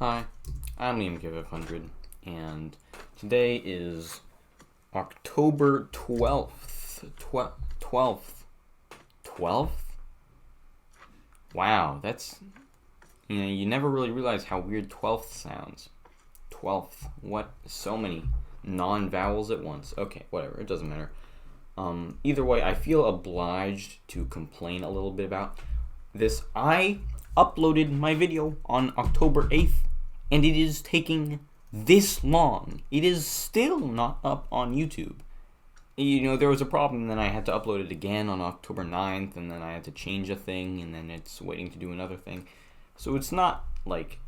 Hi, I'm Liam Give 100, and today is October 12th. 12th? 12th? Wow, that's, you never really realize how weird 12th sounds. 12th. What? So many non-vowels at once. Okay, whatever, it doesn't matter. Either way, I feel obliged to complain a little bit about this. I uploaded my video on October 8th, and it is taking this long. It is still not up on YouTube. There was a problem, and then I had to upload it again on October 9th, and then I had to change a thing, and then it's waiting to do another thing. So it's not,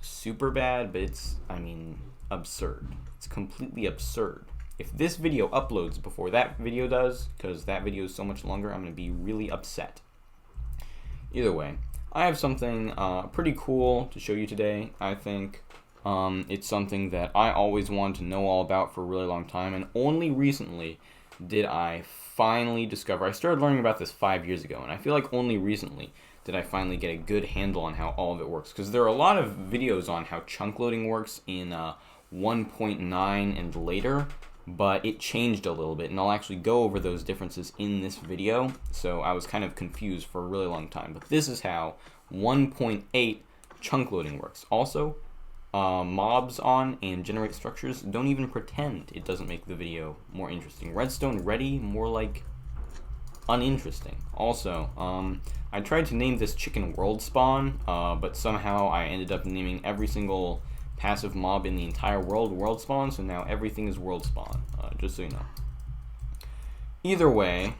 super bad, but it's, absurd. It's completely absurd. If this video uploads before that video does, because that video is so much longer, I'm going to be really upset. Either way, I have something pretty cool to show you today. I think it's something that I always wanted to know all about for a really long time, and only recently did I finally discover. I started learning about this 5 years ago, and I feel like only recently did I finally get a good handle on how all of it works, because there are a lot of videos on how chunk loading works in 1.9 and later, but it changed a little bit, and I'll actually go over those differences in this video. So I was kind of confused for a really long time, but this is how 1.8 chunk loading works. Also, mobs on and generate structures don't even pretend it doesn't make the video more interesting. Redstone ready, more like uninteresting. Also, I tried to name this chicken world spawn, but somehow I ended up naming every single passive mob in the entire world spawn, so now everything is world spawn, just so you know. Either way,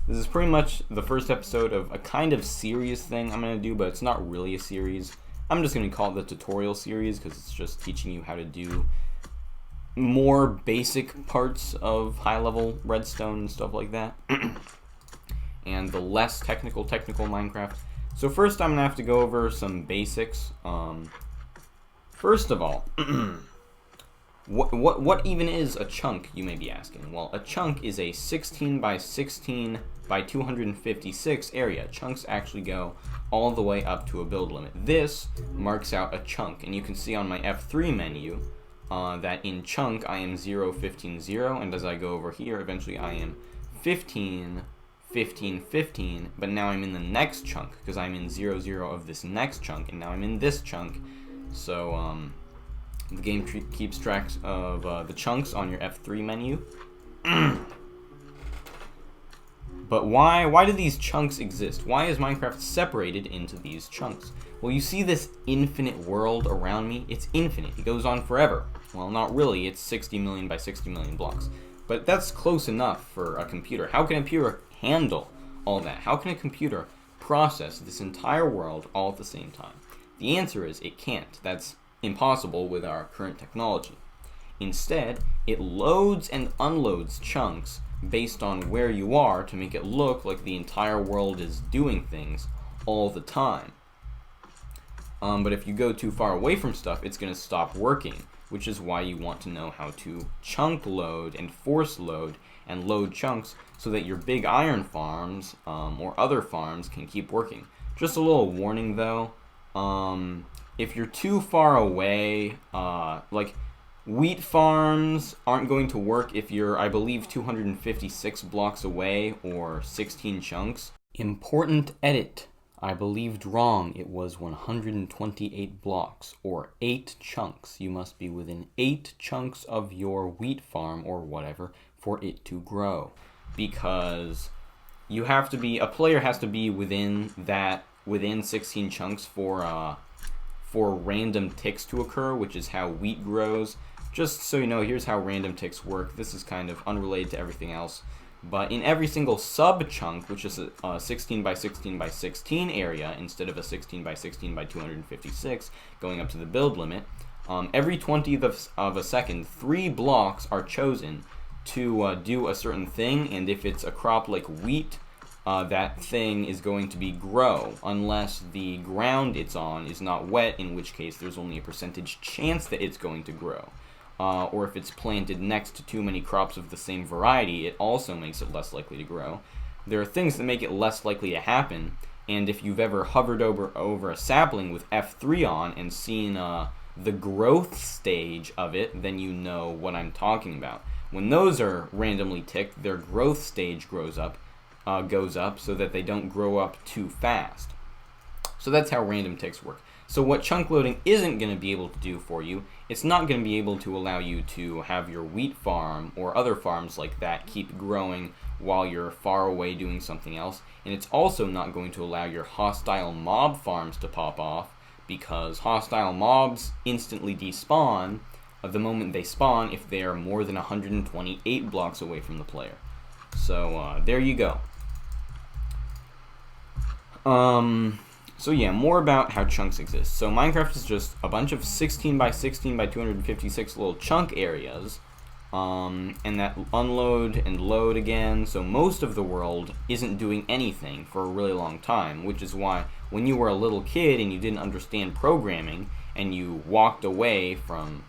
this is pretty much the first episode of a kind of serious thing I'm going to do, but it's not really a series. I'm just going to call it the tutorial series, because it's just teaching you how to do more basic parts of high-level redstone and stuff like that, and the less technical Minecraft. So first I'm going to have to go over some basics. First of all, what even is a chunk, you may be asking? Well, a chunk is a 16 by 16 by 256 area. Chunks actually go all the way up to a build limit. This marks out a chunk, and you can see on my F3 menu that in chunk I am 0, 15, 0, and as I go over here, eventually I am 15, 15, 15, but now I'm in the next chunk, because I'm in 0, 0 of this next chunk, and now I'm in this chunk. So the game keeps track of the chunks on your F3 menu. But why do these chunks exist? Why is Minecraft separated into these chunks? Well, you see this infinite world around me? It's infinite. It goes on forever. Well, not really. It's 60 million by 60 million blocks. But that's close enough for a computer. How can a computer handle all that? How can a computer process this entire world all at the same time? The answer is it can't. That's impossible with our current technology. Instead, it loads and unloads chunks based on where you are to make it look like the entire world is doing things all the time. But if you go too far away from stuff, it's going to stop working, which is why you want to know how to chunk load and force load and load chunks so that your big iron farms or other farms can keep working. Just a little warning though, if you're too far away, wheat farms aren't going to work if you're, I believe, 256 blocks away or 16 chunks. Important edit. I believed wrong. It was 128 blocks or 8 chunks. You must be within 8 chunks of your wheat farm or whatever for it to grow. Because a player has to be within 16 chunks for random ticks to occur, which is how wheat grows. Just so you know, here's how random ticks work. This is kind of unrelated to everything else. But in every single sub-chunk, which is a 16 by 16 by 16 area, instead of a 16 by 16 by 256, going up to the build limit, every 20th of a second, 3 blocks are chosen to do a certain thing, and if it's a crop like wheat, that thing is going to be grow, unless the ground it's on is not wet, in which case there's only a percentage chance that it's going to grow. Or if it's planted next to too many crops of the same variety, it also makes it less likely to grow. There are things that make it less likely to happen, And if you've ever hovered over a sapling with F3 on and seen the growth stage of it, then you know what I'm talking about. When those are randomly ticked, their growth stage goes up so that they don't grow up too fast. So that's how random ticks work. So what chunk loading isn't going to be able to do for you, it's not going to be able to allow you to have your wheat farm or other farms like that keep growing while you're far away doing something else. And it's also not going to allow your hostile mob farms to pop off, because hostile mobs instantly despawn the moment they spawn if they are more than 128 blocks away from the player. So there you go. So yeah, more about how chunks exist. So Minecraft is just a bunch of 16 by 16 by 256 little chunk areas, and that unload and load again. So most of the world isn't doing anything for a really long time, which is why when you were a little kid and you didn't understand programming and you walked away from,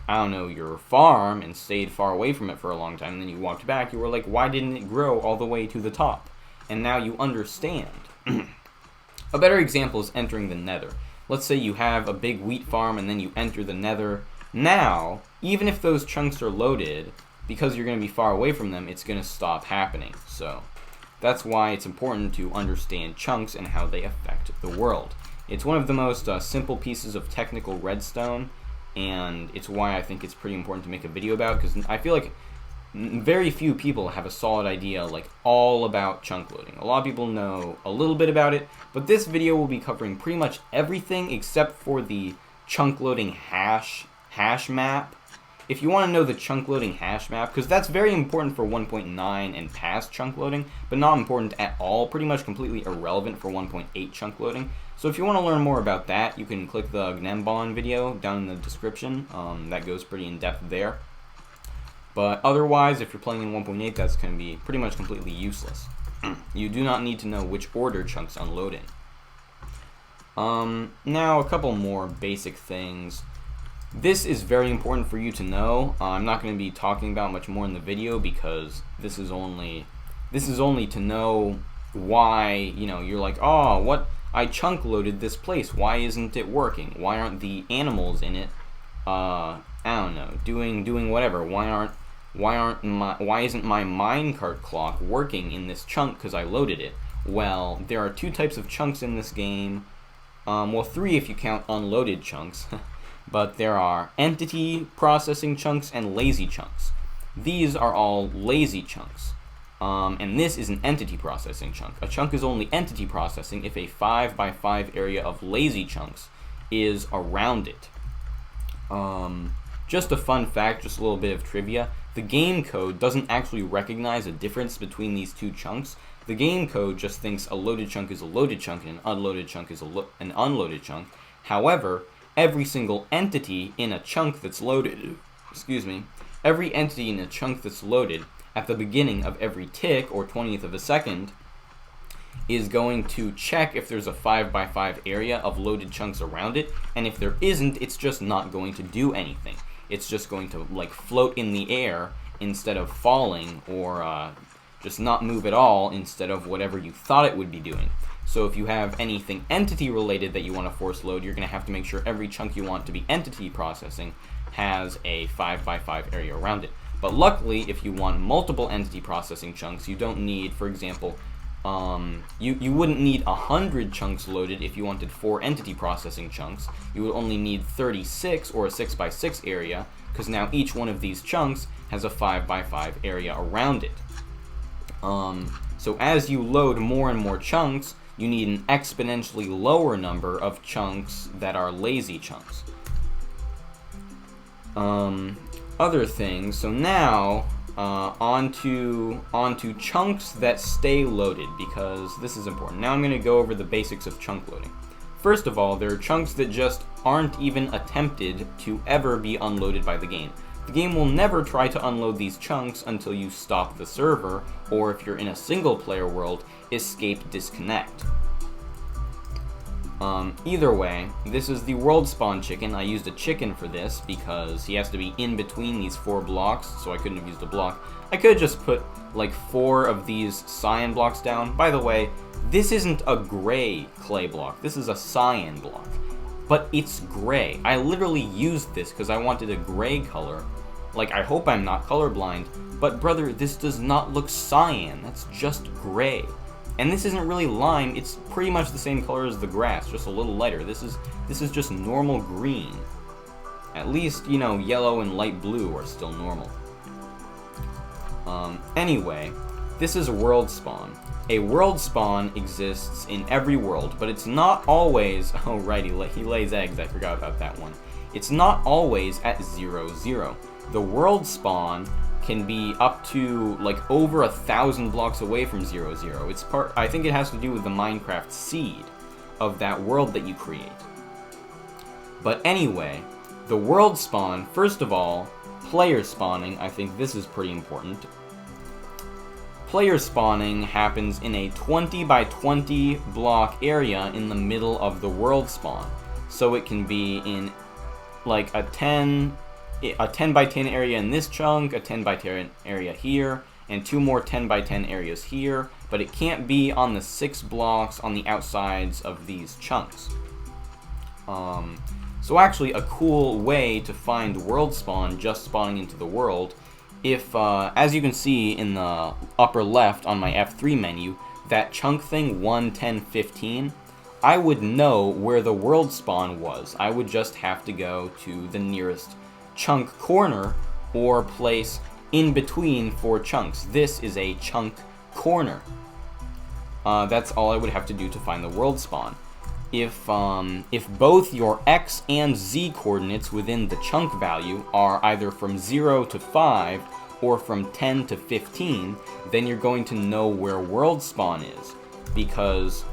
I don't know, your farm and stayed far away from it for a long time, and then you walked back, you were like, why didn't it grow all the way to the top? And now you understand. A better example is entering the Nether. Let's say you have a big wheat farm and then you enter the Nether. Now, even if those chunks are loaded, because you're going to be far away from them, it's going to stop happening. So that's why it's important to understand chunks and how they affect the world. It's one of the most simple pieces of technical redstone, and it's why I think it's pretty important to make a video about, because I feel like very few people have a solid idea like all about chunk loading. A lot of people know a little bit about it, but this video will be covering pretty much everything except for the chunk loading hash map. If you want to know the chunk loading hash map, because that's very important for 1.9 and past chunk loading, but not important at all, pretty much completely irrelevant for 1.8 chunk loading. So if you want to learn more about that, you can click the Gnembon video down in the description. That goes pretty in depth there. But otherwise, if you're playing in 1.8, that's going to be pretty much completely useless. You do not need to know which order chunks unload in. Now, a couple more basic things. This is very important for you to know. I'm not going to be talking about much more in the video, because this is only to know why, you know, you're like, oh, what? I chunk loaded this place. Why isn't it working? Why aren't the animals in it? I don't know, doing whatever. Why isn't my minecart clock working in this chunk because I loaded it? Well, there are two types of chunks in this game. Well, three if you count unloaded chunks. But there are entity processing chunks and lazy chunks. These are all lazy chunks. And this is an entity processing chunk. A chunk is only entity processing if a 5 by 5 area of lazy chunks is around it. Just a fun fact, just a little bit of trivia. The game code doesn't actually recognize a difference between these two chunks. The game code just thinks a loaded chunk is a loaded chunk and an unloaded chunk is an unloaded chunk. However, every single entity in a chunk that's loaded, every entity in a chunk that's loaded at the beginning of every tick, or 20th of a second, is going to check if there's a 5 by 5 area of loaded chunks around it, and if there isn't, it's just not going to do anything. It's just going to like float in the air instead of falling, or just not move at all instead of whatever you thought it would be doing. So if you have anything entity related that you want to force load, you're going to have to make sure every chunk you want to be entity processing has a 5 by 5 area around it. But luckily, if you want multiple entity processing chunks, you don't need, for example, you wouldn't need 100 chunks loaded if you wanted 4 entity processing chunks. You would only need 36 or a 6 by 6 area, because now each one of these chunks has a 5 by 5 area around it. So as you load more and more chunks, you need an exponentially lower number of chunks that are lazy chunks. Other things, so now onto chunks that stay loaded, because this is important. Now I'm going to go over the basics of chunk loading. First of all, there are chunks that just aren't even attempted to ever be unloaded by the game. The game will never try to unload these chunks until you stop the server, or if you're in a single player world, escape disconnect. Either way, this is the world spawn chicken. I used a chicken for this because he has to be in between these 4 blocks, so I couldn't have used a block. I could have just put like 4 of these cyan blocks down. By the way, this isn't a gray clay block. This is a cyan block. But it's gray. I literally used this because I wanted a gray color. Like, I hope I'm not colorblind, but brother, this does not look cyan. That's just gray. And this isn't really lime, it's pretty much the same color as the grass, just a little lighter. This is just normal green. At least, you know, yellow and light blue are still normal. Anyway, this is world spawn. A world spawn exists in every world, but it's not always... Oh, right, he lays eggs, I forgot about that one. It's not always at 0, 0. The world spawn can be up to like over 1,000 blocks away from 0, 0. I think it has to do with the Minecraft seed of that world that you create. But anyway, the world spawn, first of all, player spawning, I think this is pretty important. Player spawning happens in a 20 by 20 block area in the middle of the world spawn. So it can be in like a 10 by 10 area in this chunk, a 10 by 10 area here, and 2 more 10 by 10 areas here, but it can't be on the 6 blocks on the outsides of these chunks. So actually a cool way to find world spawn just spawning into the world, if, as you can see in the upper left on my F3 menu, that chunk thing 1, 10, 15, I would know where the world spawn was. I would just have to go to the nearest chunk corner or place in between 4 chunks. This is a chunk corner. That's all I would have to do to find the world spawn. If both your X and Z coordinates within the chunk value are either from 0 to 5 or from 10 to 15, then you're going to know where world spawn is, because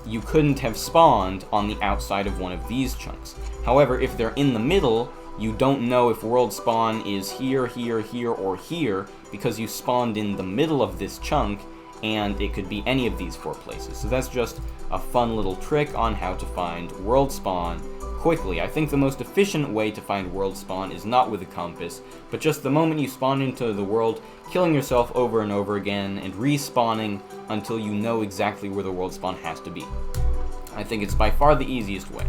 you couldn't have spawned on the outside of one of these chunks. However, if they're in the middle, you don't know if world spawn is here, here, here, or here, because you spawned in the middle of this chunk, and it could be any of these 4 places. So that's just a fun little trick on how to find world spawn quickly. I think the most efficient way to find world spawn is not with a compass, but just the moment you spawn into the world, killing yourself over and over again, and respawning until you know exactly where the world spawn has to be. I think it's by far the easiest way.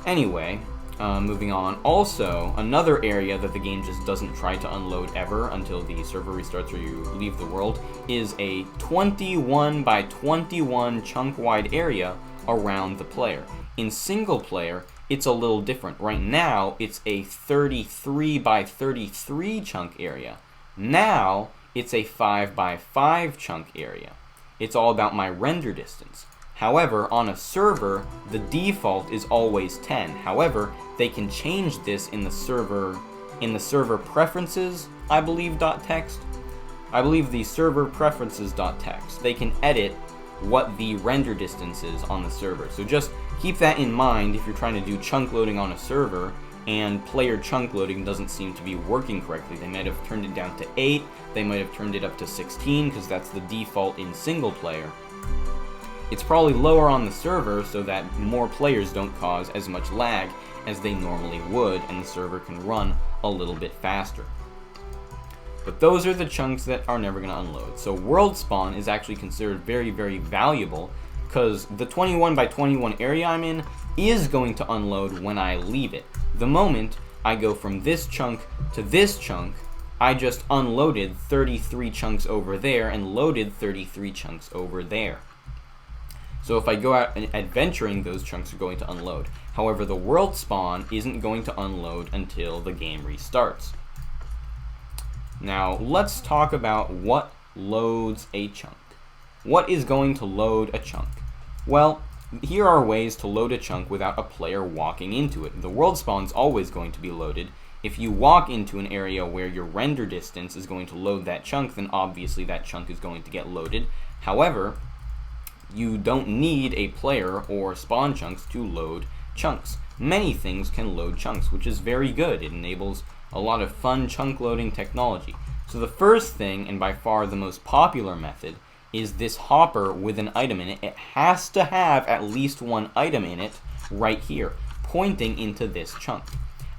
Anyway, moving on. Also, another area that the game just doesn't try to unload ever until the server restarts or you leave the world is a 21 by 21 chunk-wide area around the player. In single player, it's a little different. Right now, it's a 33 by 33 chunk area. Now, it's a 5 by 5 chunk area. It's all about my render distance. However, on a server, the default is always 10. However, they can change this in the server preferences, I believe, .text. I believe the server preferences .text. They can edit what the render distance is on the server. So just keep that in mind if you're trying to do chunk loading on a server and player chunk loading doesn't seem to be working correctly. They might have turned it down to 8, they might have turned it up to 16 because that's the default in single player. It's probably lower on the server so that more players don't cause as much lag as they normally would, and the server can run a little bit faster. But those are the chunks that are never going to unload. So world spawn is actually considered very, very valuable because the 21 by 21 area I'm in is going to unload when I leave it. The moment I go from this chunk to this chunk, I just unloaded 33 chunks over there and loaded 33 chunks over there. So if I go out adventuring, those chunks are going to unload. However, the world spawn isn't going to unload until the game restarts. Now, let's talk about what loads a chunk. What is going to load a chunk? Well, here are ways to load a chunk without a player walking into it. The world spawn's always going to be loaded. If you walk into an area where your render distance is going to load that chunk, then obviously that chunk is going to get loaded. However, you don't need a player or spawn chunks to load chunks. Many things can load chunks, which is very good. It enables a lot of fun chunk loading technology. So the first thing, and by far the most popular method, is this hopper with an item in it. It has to have at least one item in it right here, pointing into this chunk.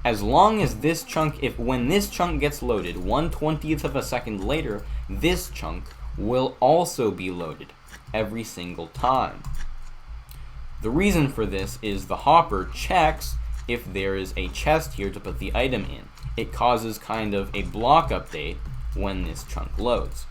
As long as this chunk, when this chunk gets loaded 1/20th of a second later, this chunk will also be loaded every single time. The reason for this is the hopper checks if there is a chest here to put the item in. It causes kind of a block update when this chunk loads.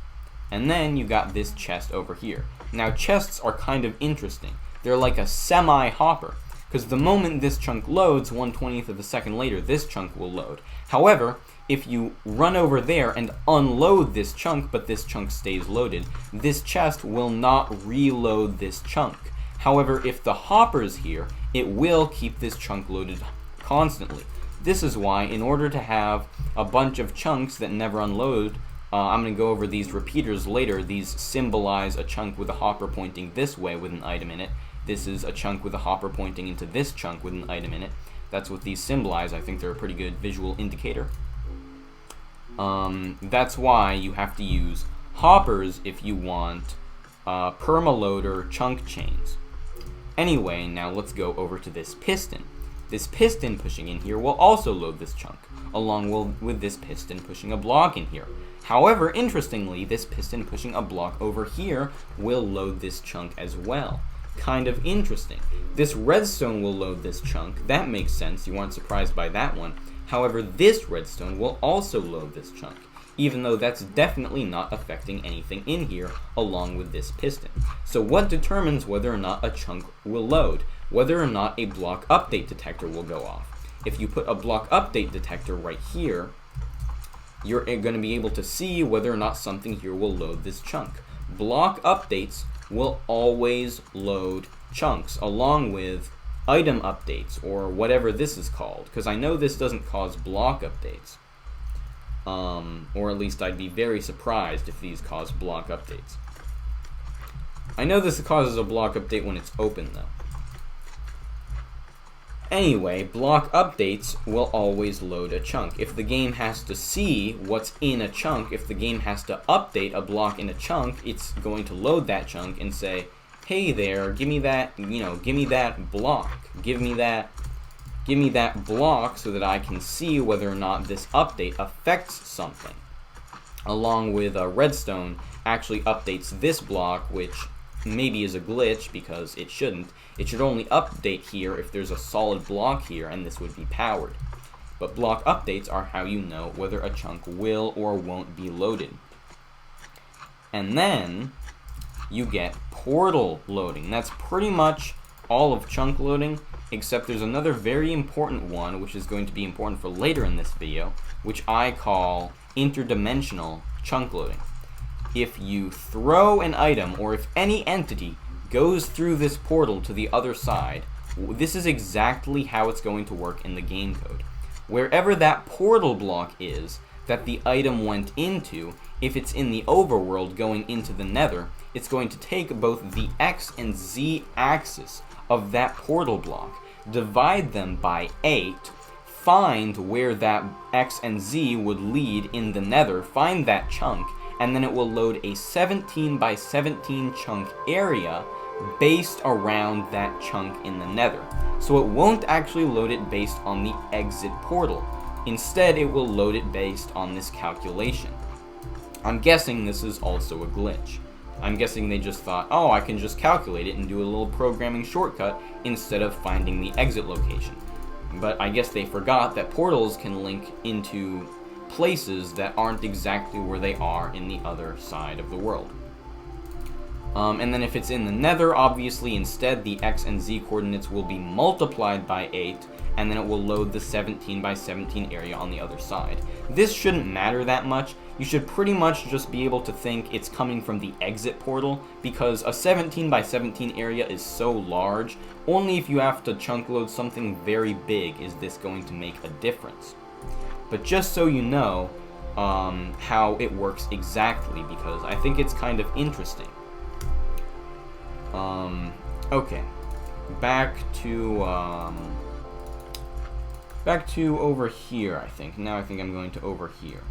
And then you got this chest over here. Now chests are kind of interesting. They're like a semi-hopper, because the moment this chunk loads 1/20th of a second later, this chunk will load. However, if you run over there and unload this chunk, but this chunk stays loaded, this chest will not reload this chunk. However, if the hopper's here, it will keep this chunk loaded constantly. This is why, in order to have a bunch of chunks that never unload, I'm going to go over these repeaters later. These symbolize a chunk with a hopper pointing this way with an item in it. This is a chunk with a hopper pointing into this chunk with an item in it. That's what these symbolize. I think they're a pretty good visual indicator. That's why you have to use hoppers if you want permaloader chunk chains. Anyway, now let's go over to this piston. This piston pushing in here will also load this chunk, along with this piston pushing a block in here. However, interestingly, this piston pushing a block over here will load this chunk as well. Kind of interesting. This redstone will load this chunk. That makes sense. You weren't surprised by that one. However, this redstone will also load this chunk, even though that's definitely not affecting anything in here along with this piston. So what determines whether or not a chunk will load? Whether or not a block update detector will go off. If you put a block update detector right here, you're going to be able to see whether or not something here will load this chunk. Block updates will always load chunks, along with item updates, or whatever this is called, because I know this doesn't cause block updates. Or at least I'd be very surprised if these cause block updates. I know this causes a block update when it's open, though. Anyway, block updates will always load a chunk. If the game has to see what's in a chunk, if the game has to update a block in a chunk, it's going to load that chunk and say, hey there, give me that, give me that block. Give me that block so that I can see whether or not this update affects something. Along with redstone actually updates this block, which maybe is a glitch because it shouldn't. It should only update here if there's a solid block here, and this would be powered. But block updates are how you know whether a chunk will or won't be loaded. And then you get portal loading. That's pretty much all of chunk loading, except there's another very important one, which is going to be important for later in this video, which I call interdimensional chunk loading. If you throw an item, or if any entity goes through this portal to the other side, this is exactly how it's going to work in the game code. Wherever that portal block is that the item went into, if it's in the overworld going into the Nether, it's going to take both the X and Z axis of that portal block, divide them by 8, find where that X and Z would lead in the Nether, find that chunk, and then it will load a 17 by 17 chunk area based around that chunk in the Nether. So it won't actually load it based on the exit portal. Instead, it will load it based on this calculation. I'm guessing this is also a glitch. I'm guessing they just thought, oh, I can just calculate it and do a little programming shortcut instead of finding the exit location. But I guess they forgot that portals can link into places that aren't exactly where they are in the other side of the world. And then if it's in the Nether, obviously instead the X and Z coordinates will be multiplied by 8, and then it will load the 17 by 17 area on the other side. This shouldn't matter that much. You should pretty much just be able to think it's coming from the exit portal, because a 17 by 17 area is so large, only if you have to chunk load something very big is this going to make a difference. But just so you know how it works exactly, because I think it's kind of interesting. Okay, back to over here, I think. Now I think I'm going to over here.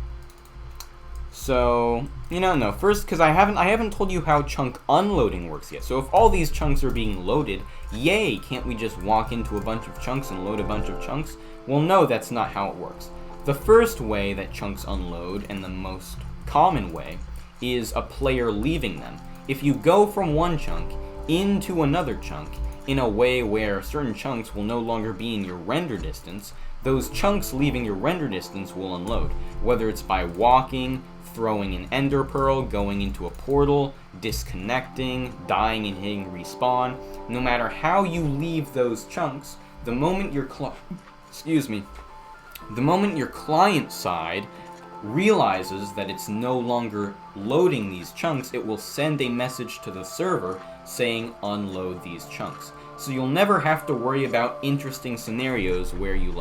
So, no, first, because I haven't told you how chunk unloading works yet. So if all these chunks are being loaded, yay, can't we just walk into a bunch of chunks and load a bunch of chunks? Well, no, that's not how it works. The first way that chunks unload, and the most common way, is a player leaving them. If you go from one chunk into another chunk in a way where certain chunks will no longer be in your render distance, those chunks leaving your render distance will unload. Whether it's by walking, throwing an ender pearl, going into a portal, disconnecting, dying and hitting respawn, no matter how you leave those chunks, the moment your client side realizes that it's no longer loading these chunks, it will send a message to the server saying unload these chunks. So you'll never have to worry about interesting scenarios where you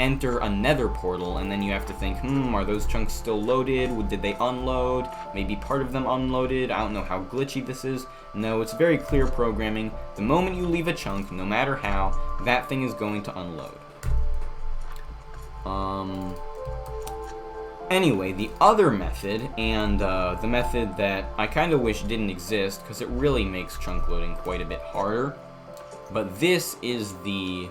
enter a nether portal and then you have to think, are those chunks still loaded? Did they unload? Maybe part of them unloaded? I don't know how glitchy this is. No, it's very clear programming. The moment you leave a chunk, no matter how, that thing is going to unload. Anyway, the other method, and the method that I kind of wish didn't exist, because it really makes chunk loading quite a bit harder, but this is the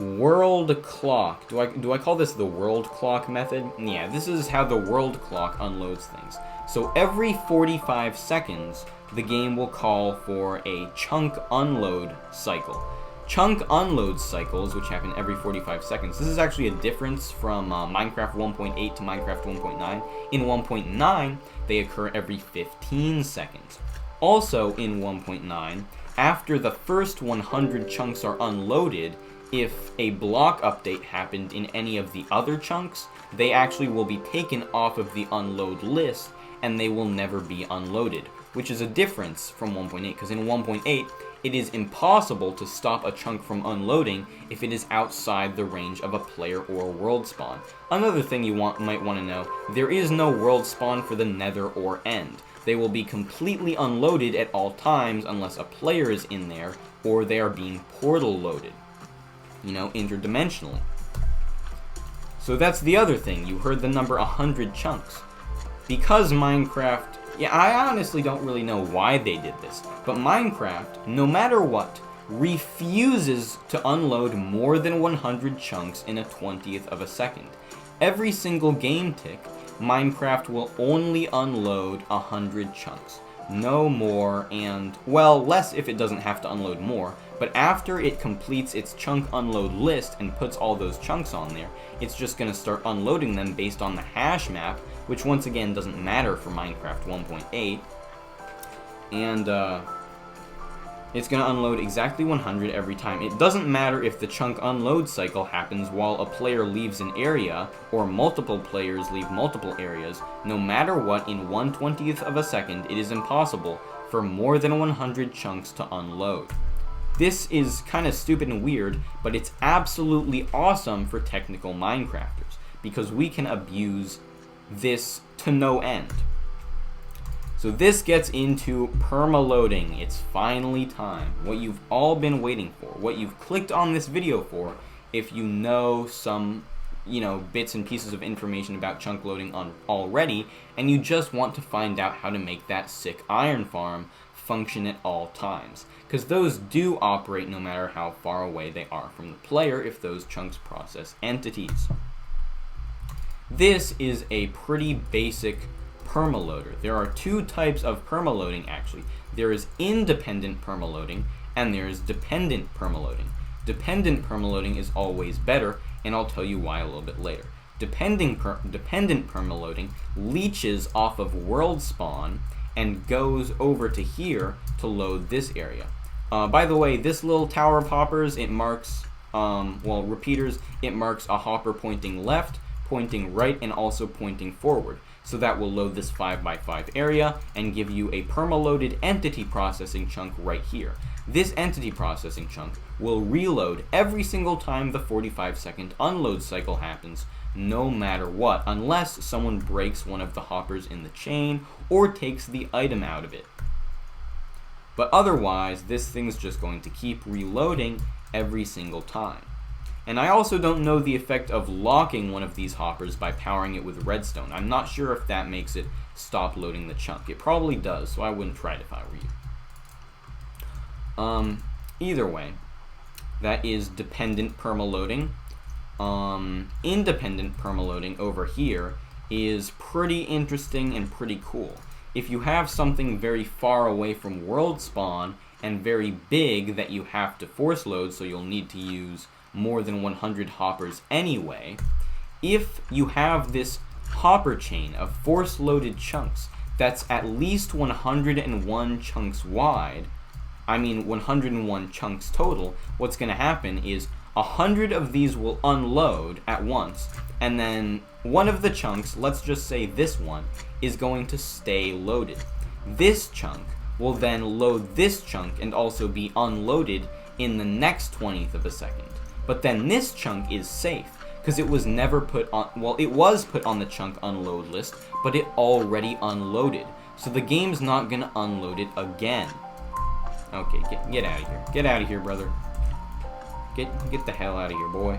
world clock. Do I call this the world clock method? Yeah, this is how the world clock unloads things. So every 45 seconds, the game will call for a chunk unload cycle. Chunk unload cycles, which happen every 45 seconds. This is actually a difference from Minecraft 1.8 to Minecraft 1.9. In 1.9, they occur every 15 seconds. Also in 1.9, after the first 100 chunks are unloaded, if a block update happened in any of the other chunks, they actually will be taken off of the unload list and they will never be unloaded, which is a difference from 1.8, because in 1.8, it is impossible to stop a chunk from unloading if it is outside the range of a player or world spawn. Another thing you might want to know, there is no world spawn for the Nether or End. They will be completely unloaded at all times unless a player is in there or they are being portal loaded. Interdimensionally. So that's the other thing. You heard the number 100 chunks. Because Minecraft... Yeah, I honestly don't really know why they did this, but Minecraft, no matter what, refuses to unload more than 100 chunks in a 20th of a second. Every single game tick, Minecraft will only unload 100 chunks. No more, and, well, less if it doesn't have to unload more, but after it completes its chunk unload list and puts all those chunks on there, it's just going to start unloading them based on the hash map, which once again doesn't matter for Minecraft 1.8, and it's going to unload exactly 100 every time. It doesn't matter if the chunk unload cycle happens while a player leaves an area, or multiple players leave multiple areas. No matter what, in 1/20th of a second, it is impossible for more than 100 chunks to unload. This is kind of stupid and weird, but it's absolutely awesome for technical Minecrafters, because we can abuse this to no end. So this gets into perma-loading. It's finally time. What you've all been waiting for. What you've clicked on this video for, if you know some, bits and pieces of information about chunk loading already, and you just want to find out how to make that sick iron farm function at all times. Because those do operate no matter how far away they are from the player if those chunks process entities. This is a pretty basic permaloader. There are two types of permaloading actually. There is independent permaloading and there is dependent permaloading. Dependent permaloading is always better, and I'll tell you why a little bit later. Dependent permaloading leeches off of world spawn and goes over to here to load this area. By the way, this little tower of hoppers, it marks, repeaters, it marks a hopper pointing left, pointing right, and also pointing forward. So that will load this 5x5 area and give you a perma-loaded entity processing chunk right here. This entity processing chunk will reload every single time the 45-second unload cycle happens, no matter what, unless someone breaks one of the hoppers in the chain or takes the item out of it. But otherwise, this thing's just going to keep reloading every single time. And I also don't know the effect of locking one of these hoppers by powering it with redstone. I'm not sure if that makes it stop loading the chunk. It probably does, so I wouldn't try it if I were you. Either way, that is dependent permaloading. Independent permaloading over here is pretty interesting and pretty cool. If you have something very far away from world spawn and very big that you have to force load, so you'll need to use more than 100 hoppers anyway, if you have this hopper chain of force loaded chunks that's at least 101 chunks wide, 101 chunks total, what's going to happen is 100 of these will unload at once, and then one of the chunks, let's just say this one, is going to stay loaded. This chunk will then load this chunk and also be unloaded in the next 20th of a second. But then this chunk is safe, because it was never put on, well, it was put on the chunk unload list, but it already unloaded. So the game's not going to unload it again. Okay, get out of here. Get out of here, brother. Get the hell out of here, boy.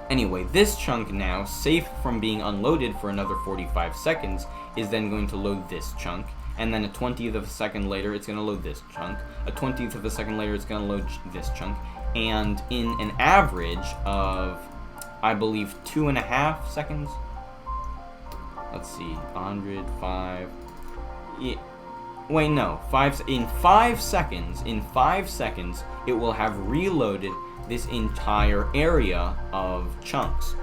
Anyway, this chunk now, safe from being unloaded for another 45 seconds, is then going to load this chunk, and then a 20th of a second later, it's going to load this chunk. A 20th of a second later, it's going to load this chunk. And in an average of, I believe, 2.5 seconds. Let's see, 100, 5. Yeah, wait, no, in 5 seconds, it will have reloaded this entire area of chunks.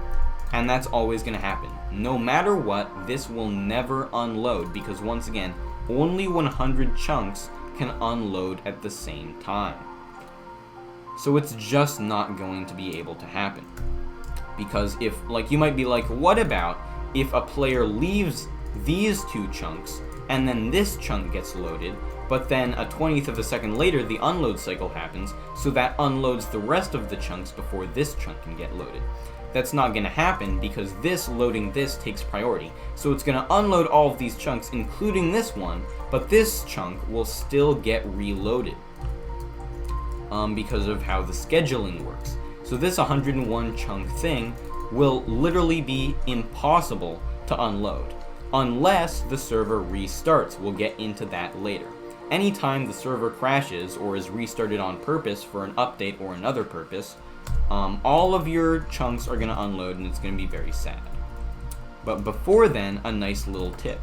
And that's always going to happen. No matter what, this will never unload, because once again, only 100 chunks can unload at the same time. So it's just not going to be able to happen. Because if, you might be like, what about if a player leaves these two chunks, and then this chunk gets loaded, but then a 20th of a second later the unload cycle happens, so that unloads the rest of the chunks before this chunk can get loaded. That's not going to happen because this loading this takes priority. So it's going to unload all of these chunks, including this one, but this chunk will still get reloaded. Because of how the scheduling works. So this 101 chunk thing will literally be impossible to unload. Unless the server restarts. We'll get into that later. Anytime the server crashes or is restarted on purpose for an update or another purpose, all of your chunks are going to unload and it's going to be very sad. But before then, a nice little tip.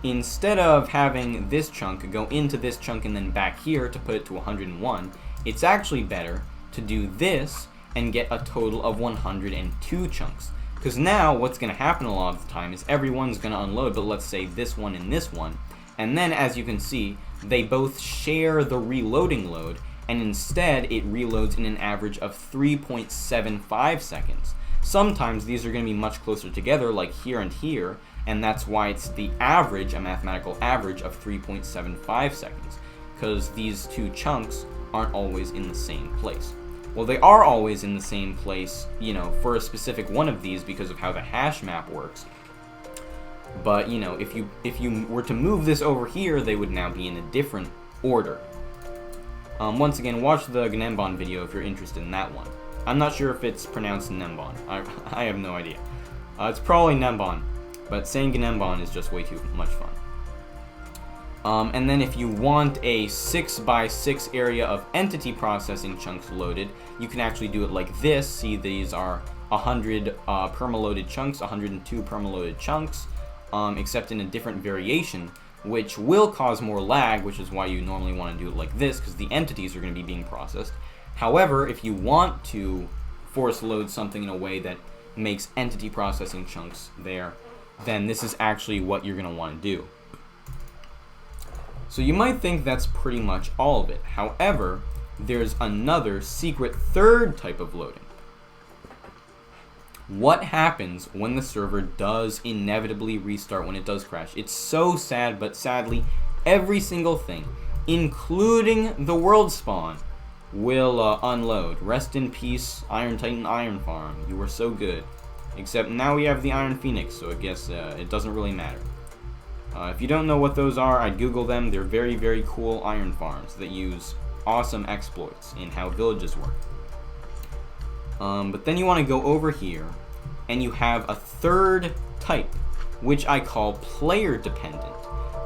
Instead of having this chunk go into this chunk and then back here to put it to 101, it's actually better to do this and get a total of 102 chunks. Because now what's going to happen a lot of the time is everyone's going to unload, but let's say this one and this one. And then as you can see, they both share the reloading load, and instead it reloads in an average of 3.75 seconds. Sometimes these are going to be much closer together, like here and here, and that's why it's the average, a mathematical average of 3.75 seconds. Because these two chunks aren't always in the same place. Well, they are always in the same place, for a specific one of these because of how the hash map works. But, if you were to move this over here, they would now be in a different order. Once again, watch the Gnembon video if you're interested in that one. I'm not sure if it's pronounced Nembon. I have no idea. It's probably Nembon, but saying Gnembon is just way too much fun. And then if you want a 6x6 area of entity processing chunks loaded, you can actually do it like this. See, these are 100 permaloaded chunks, 102 permaloaded chunks, except in a different variation, which will cause more lag, which is why you normally want to do it like this, because the entities are going to be being processed. However, if you want to force load something in a way that makes entity processing chunks there, then this is actually what you're going to want to do. So you might think that's pretty much all of it. However, there's another secret third type of loading. What happens when the server does inevitably restart, when it does crash? It's so sad, but sadly, every single thing, including the world spawn, will unload. Rest in peace, Iron Titan Iron Farm. You were so good. Except now we have the Iron Phoenix, so I guess it doesn't really matter. If you don't know what those are, I'd Google them. They're very, very cool iron farms that use awesome exploits in how villages work. But then you want to go over here, and you have a third type, which I call player dependent.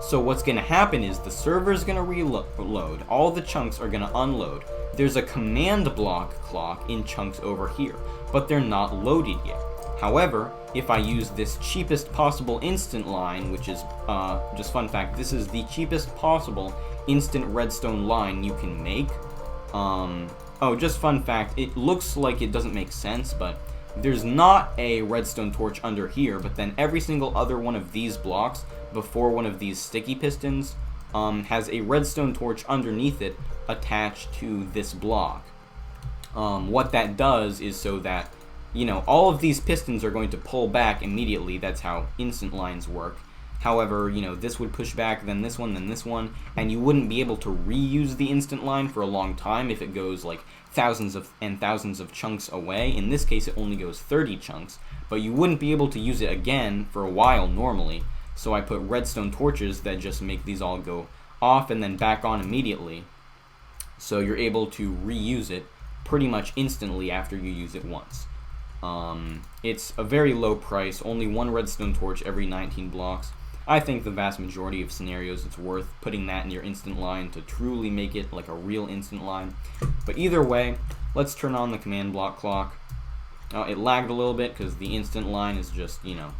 So what's going to happen is the server's going to reload, all the chunks are going to unload. There's a command block clock in chunks over here, but they're not loaded yet. However, if I use this cheapest possible instant line, which is, just fun fact, this is the cheapest possible instant redstone line you can make. Oh, just fun fact, it looks like it doesn't make sense, but there's not a redstone torch under here, but then every single other one of these blocks before one of these sticky pistons has a redstone torch underneath it attached to this block. What that does is so that, you know, all of these pistons are going to pull back immediately. That's how instant lines work. However, you know, this would push back, then this one, and you wouldn't be able to reuse the instant line for a long time if it goes like thousands of chunks away. In this case, it only goes 30 chunks, but you wouldn't be able to use it again for a while normally. So I put redstone torches that just make these all go off and then back on immediately. So you're able to reuse it pretty much instantly after you use it once. It's a very low price, only one redstone torch every 19 blocks. I think the vast majority of scenarios it's worth putting that in your instant line to truly make it like a real instant line. But either way, let's turn on the command block clock. It lagged a little bit because the instant line is just, you know,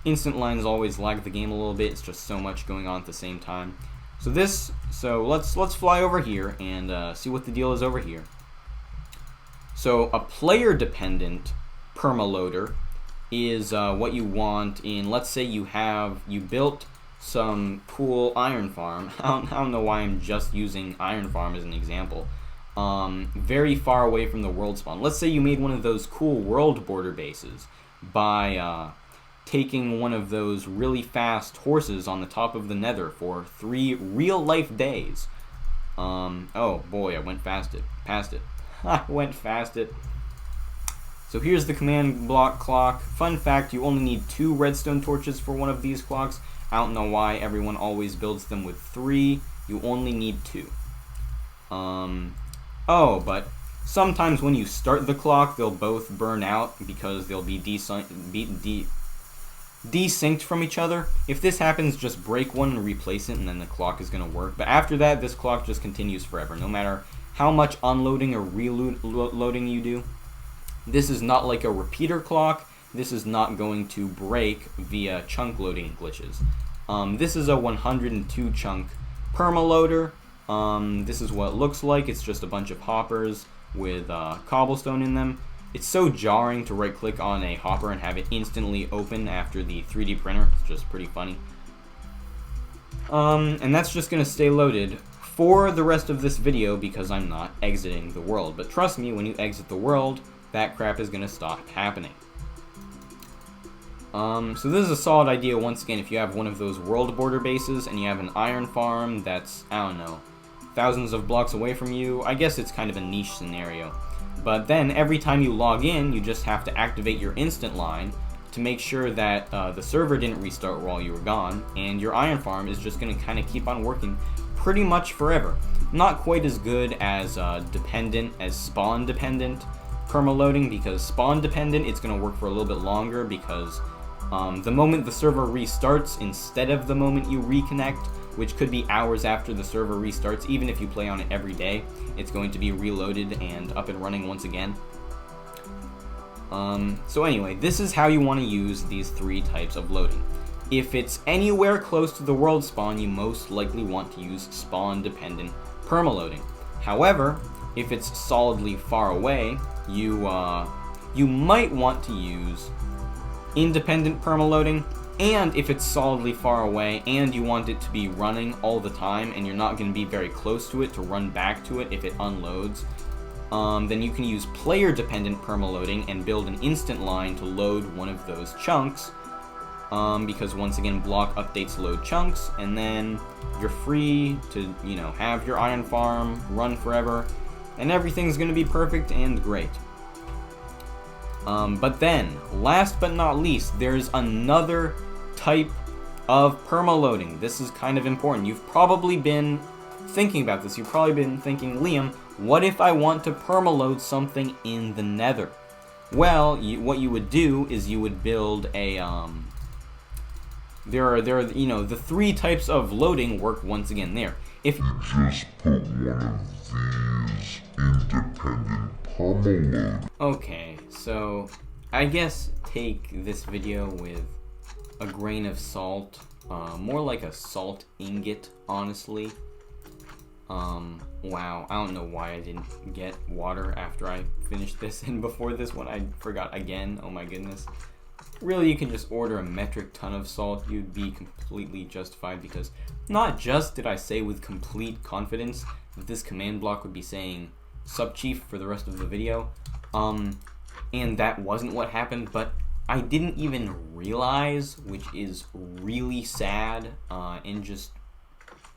instant lines always lag the game a little bit. It's just so much going on at the same time. So let's fly over here and see what the deal is over here. So a player dependent permaloader is what you want in, let's say you built some cool iron farm. I don't know why I'm just using iron farm as an example. Very far away from the world spawn. Let's say you made one of those cool world border bases by taking one of those really fast horses on the top of the Nether for 3 real-life days. Oh boy, I went past it. I went past it. So here's the command block clock. Fun fact, you only need 2 redstone torches for one of these clocks. I don't know why everyone always builds them with 3. You only need 2. Oh, but sometimes when you start the clock, they'll both burn out because they'll be desynced from each other. If this happens, just break one and replace it, and then the clock is going to work. But after that, this clock just continues forever, no matter how much unloading or reloading you do. This is not like a repeater clock. This is not going to break via chunk loading glitches. This is a 102 chunk permaloader. This is what it looks like. It's just a bunch of hoppers with cobblestone in them. It's so jarring to right click on a hopper and have it instantly open after the 3D printer. It's just pretty funny. And that's just going to stay loaded for the rest of this video because I'm not exiting the world. But trust me, when you exit the world, that crap is going to stop happening. So this is a solid idea once again if you have one of those world border bases and you have an iron farm that's, I don't know, thousands of blocks away from you. I guess it's kind of a niche scenario. But then every time you log in, you just have to activate your instant line to make sure that the server didn't restart while you were gone, and your iron farm is just going to kind of keep on working pretty much forever. Not quite as good as spawn dependent permaloading, because spawn dependent it's going to work for a little bit longer because the moment the server restarts instead of the moment you reconnect, which could be hours after the server restarts, even if you play on it every day, it's going to be reloaded and up and running once again. So anyway, this is how you want to use these 3 types of loading. If it's anywhere close to the world spawn, you most likely want to use spawn dependent permaloading. However, if it's solidly far away, you might want to use independent permaloading. And if it's solidly far away and you want it to be running all the time and you're not going to be very close to it to run back to it if it unloads, then you can use player dependent permaloading and build an instant line to load one of those chunks, because once again block updates load chunks, and then you're free to, you know, have your iron farm run forever and everything's going to be perfect and great. But then, last but not least, there's another type of permaloading. This is kind of important. You've probably been thinking about this. You've probably been thinking, Liam, what if I want to permaload something in the Nether? Well, what you would do is you would build a, there are, you know, the 3 types of loading work once again there. If you just put one of these independent perma-loaders. Okay, so I guess take this video with a grain of salt, more like a salt ingot, honestly. Wow, I don't know why I didn't get water after I finished this, and before this one I forgot again. Oh my goodness. Really, you can just order a metric ton of salt. You'd be completely justified, because not just did I say with complete confidence that this command block would be saying Subchief for the rest of the video, and that wasn't what happened, but I didn't even realize, which is really sad, and just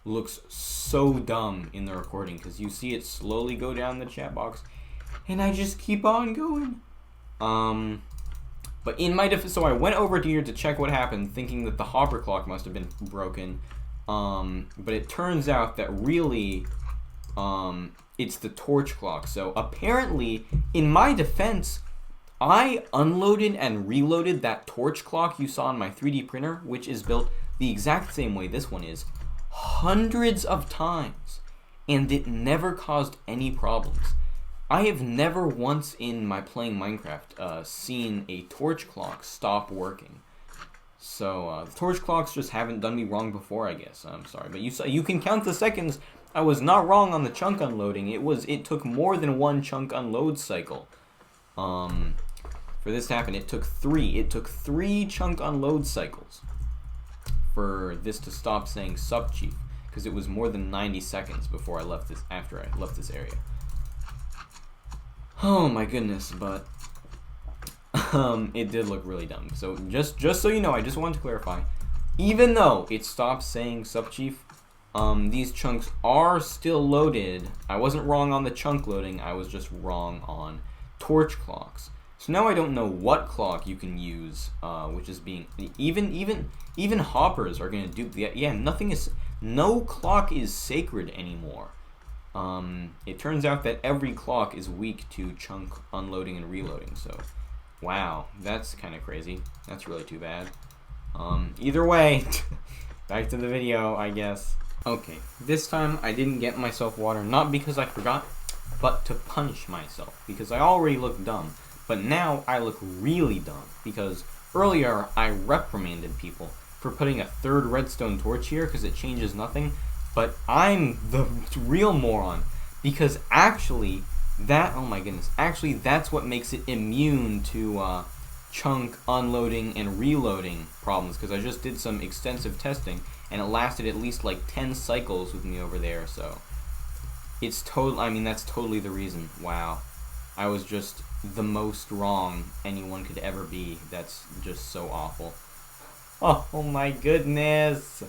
looks so dumb in the recording, because you see it slowly go down the chat box, and I just keep on going. But in my defense, so I went over to here to check what happened, thinking that the hopper clock must have been broken, but it turns out that really, it's the torch clock. So apparently, in my defense, I unloaded and reloaded that torch clock you saw on my 3D printer, which is built the exact same way this one is, hundreds of times, and it never caused any problems. I have never once in my playing Minecraft seen a torch clock stop working. So the torch clocks just haven't done me wrong before, I guess. I'm sorry, but you can count the seconds. I was not wrong on the chunk unloading. It took more than 1 chunk unload cycle. For this to happen, it took 3. It took 3 chunk unload cycles for this to stop saying Subchief, because it was more than 90 seconds before I left this. After I left this area. Oh my goodness, but it did look really dumb. So just so you know, I just wanted to clarify, even though it stopped saying Subchief, these chunks are still loaded. I wasn't wrong on the chunk loading, I was just wrong on torch clocks. So now I don't know what clock you can use, which is being, even hoppers are gonna do, yeah, no clock is sacred anymore. It turns out that every clock is weak to chunk unloading and reloading, so wow, that's kind of crazy. That's really too bad. Either way, back to the video, I guess. Okay, this time I didn't get myself water, not because I forgot, but to punish myself, because I already looked dumb, but now I look really dumb, because earlier I reprimanded people for putting a 3rd redstone torch here, because it changes nothing. But I'm the real moron, because actually, oh my goodness, actually that's what makes it immune to chunk unloading and reloading problems, because I just did some extensive testing, and it lasted at least like 10 cycles with me over there, so it's that's totally the reason. Wow, I was just the most wrong anyone could ever be. That's just so awful. Oh my goodness.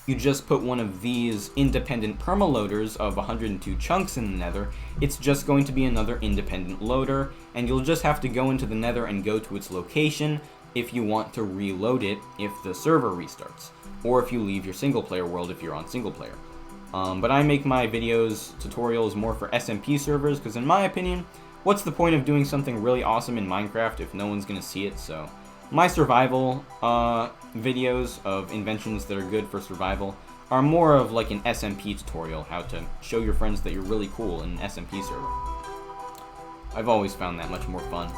You just put one of these independent perma-loaders of 102 chunks in the Nether, it's just going to be another independent loader, and you'll just have to go into the Nether and go to its location if you want to reload it if the server restarts, or if you leave your single-player world if you're on single-player. But I make my videos, tutorials, more for SMP servers, because in my opinion, what's the point of doing something really awesome in Minecraft if no one's going to see it? So my survival videos of inventions that are good for survival are more of like an SMP tutorial, how to show your friends that you're really cool in an SMP server. I've always found that much more fun.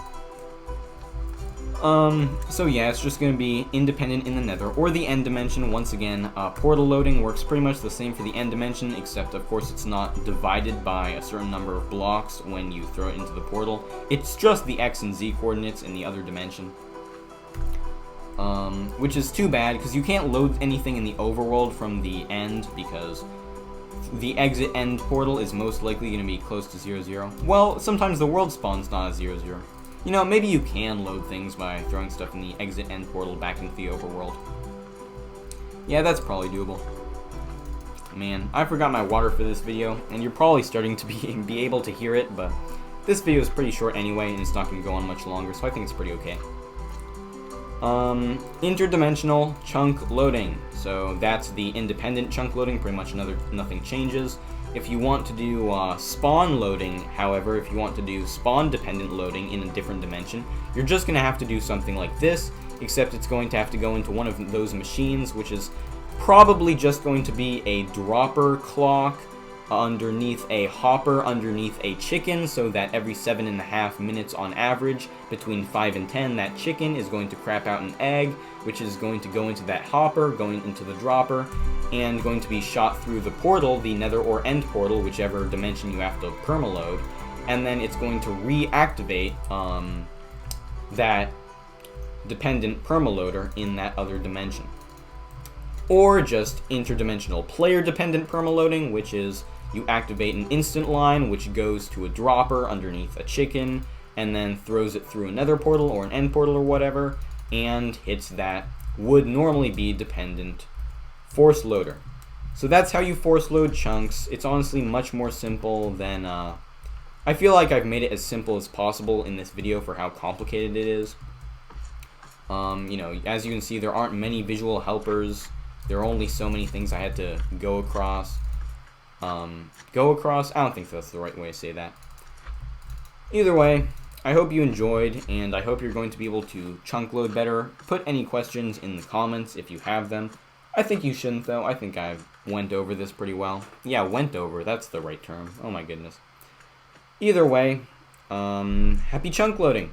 So yeah, it's just going to be independent in the Nether, or the end dimension. Once again, portal loading works pretty much the same for the end dimension, except of course it's not divided by a certain number of blocks when you throw it into the portal. It's just the X and Z coordinates in the other dimension. Which is too bad, because you can't load anything in the overworld from the end, because the exit end portal is most likely going to be close to 0-0. Well, sometimes the world spawns not as 0-0. You know, maybe you can load things by throwing stuff in the exit end portal back into the overworld. Yeah, that's probably doable. Man, I forgot my water for this video, and you're probably starting to be able to hear it, but this video is pretty short anyway, and it's not going to go on much longer, so I think it's pretty okay. Interdimensional chunk loading. So that's the independent chunk loading, pretty much nothing changes. If you want to do spawn loading, however, if you want to do spawn-dependent loading in a different dimension, you're just going to have to do something like this, except it's going to have to go into one of those machines, which is probably just going to be a dropper clock underneath a hopper underneath a chicken, so that every 7.5 minutes on average, between 5 and 10, that chicken is going to crap out an egg, which is going to go into that hopper, going into the dropper, and going to be shot through the portal, the nether or end portal, whichever dimension you have to permaload, and then it's going to reactivate that dependent permaloader in that other dimension. Or just interdimensional player-dependent permaloading, which is you activate an instant line, which goes to a dropper underneath a chicken, and then throws it through a nether portal or an end portal or whatever, and hits that would normally be dependent force loader. So that's how you force load chunks. It's honestly much more simple than, I feel like I've made it as simple as possible in this video for how complicated it is. You know, as you can see, there aren't many visual helpers. There are only so many things I had to go across. I don't think that's the right way to say that. Either way, I hope you enjoyed, and I hope you're going to be able to chunk load better. Put any questions in the comments if you have them. I think you shouldn't, though. I think I went over this pretty well. Yeah, went over. That's the right term. Oh my goodness. Either way, happy chunk loading.